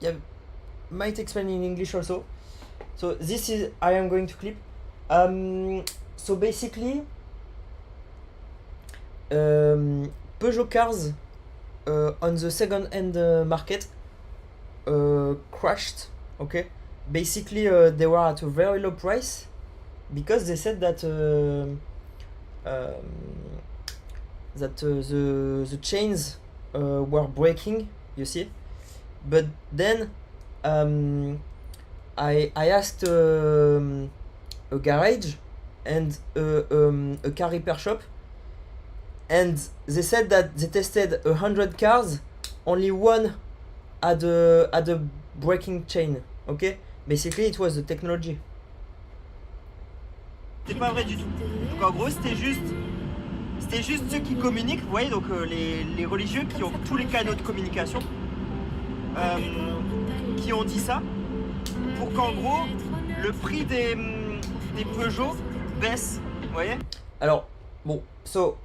yeah, might explain in English also. So this is I am going to clip. So basically, Peugeot cars on the second-hand market crashed. Okay, basically they were at a very low price because they said that the chains were breaking. You see, but then I asked a garage and a car repair shop, and they said that they tested 100 cars, only one had a breaking chain. Okay, basically it was the technology. C'est pas vrai du tout. Donc en gros c'était juste ceux qui communiquent, vous voyez, donc les religieux qui ont tous les canaux de communication qui ont dit ça pour qu'en gros le prix des Peugeot baisse, vous voyez. Alors bon, so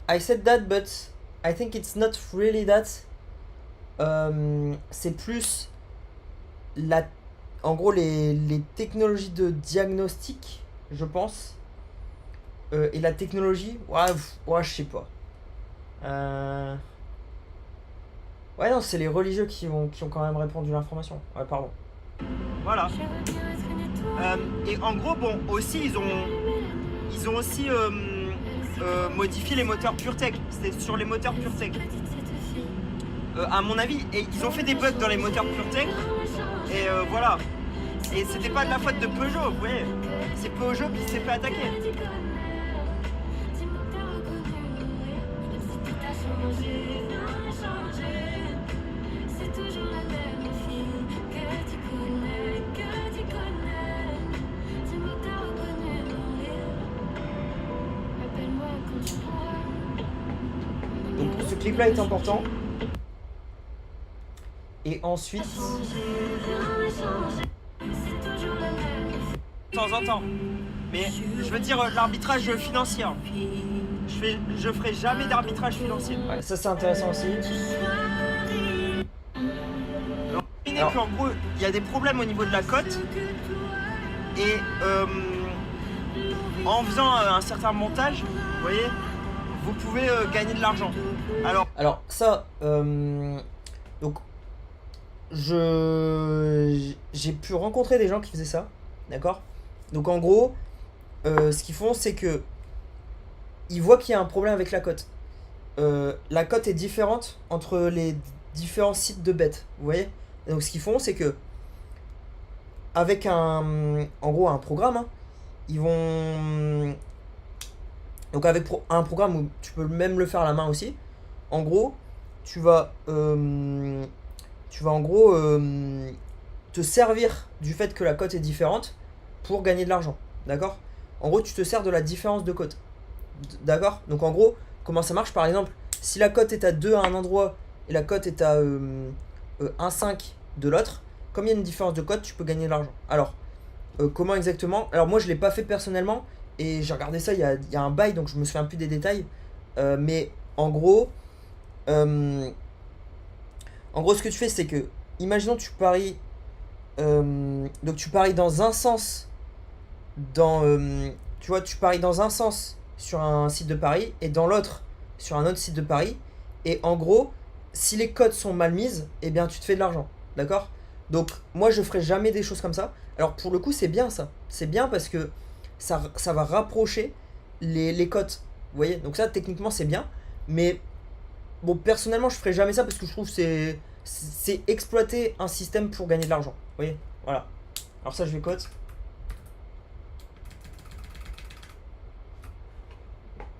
I said that, but I think it's not really that. C'est plus en gros les technologies de diagnostic, je pense, et la technologie, ouais, je sais pas. Ouais, non, c'est les religieux qui ont quand même répandu l'information. Ouais, pardon. Voilà. Et en gros, bon, aussi ils ont aussi modifié les moteurs PureTech. C'était sur les moteurs PureTech. À mon avis, et ils ont fait des bugs dans les moteurs PureTech. Et voilà. Et c'était pas de la faute de Peugeot, vous voyez. C'est Peugeot qui s'est fait attaquer. Donc ce clip là est important. Et ensuite, De temps en temps. Mais je veux dire l'arbitrage financier. Je ferai jamais d'arbitrage financier. ouais, ça c'est intéressant aussi. Alors, qu'en gros, il y a des problèmes au niveau de la cote. Et en faisant un certain montage, vous voyez, vous pouvez gagner de l'argent. Alors ça, donc j'ai pu rencontrer des gens qui faisaient ça, d'accord. Donc en gros, ce qu'ils font, c'est que ils voient qu'il y a un problème avec la cote. La cote est différente entre les différents sites de bêtes, vous voyez. Et donc ce qu'ils font, c'est que avec en gros un programme, hein, ils vont donc avec un programme où tu peux même le faire à la main aussi. En gros, tu vas en gros te servir du fait que la cote est différente pour gagner de l'argent, d'accord. En gros, tu te sers de la différence de cote, d'accord. Donc en gros, comment ça marche? Par exemple, si la cote est à 2 à un endroit et la cote est à 1,5 de l'autre, comme il y a une différence de cote, tu peux gagner de l'argent. Alors, comment exactement? Alors moi, je l'ai pas fait personnellement et j'ai regardé ça il y a un bail, donc je me souviens plus des détails. Mais en gros, ce que tu fais, c'est que, imaginons tu paries, donc tu paries dans un sens, tu vois, tu paries dans un sens sur un site de paris et dans l'autre sur un autre site de paris. Et en gros, si les cotes sont mal mises, eh bien tu te fais de l'argent, d'accord. Donc moi je ferai jamais des choses comme ça. Alors pour le coup c'est bien ça, c'est bien parce que ça va rapprocher les cotes, vous voyez. Donc ça techniquement c'est bien, mais bon, personnellement je ferai jamais ça parce que je trouve que c'est exploiter un système pour gagner de l'argent, vous voyez. Voilà, alors ça je vais cote.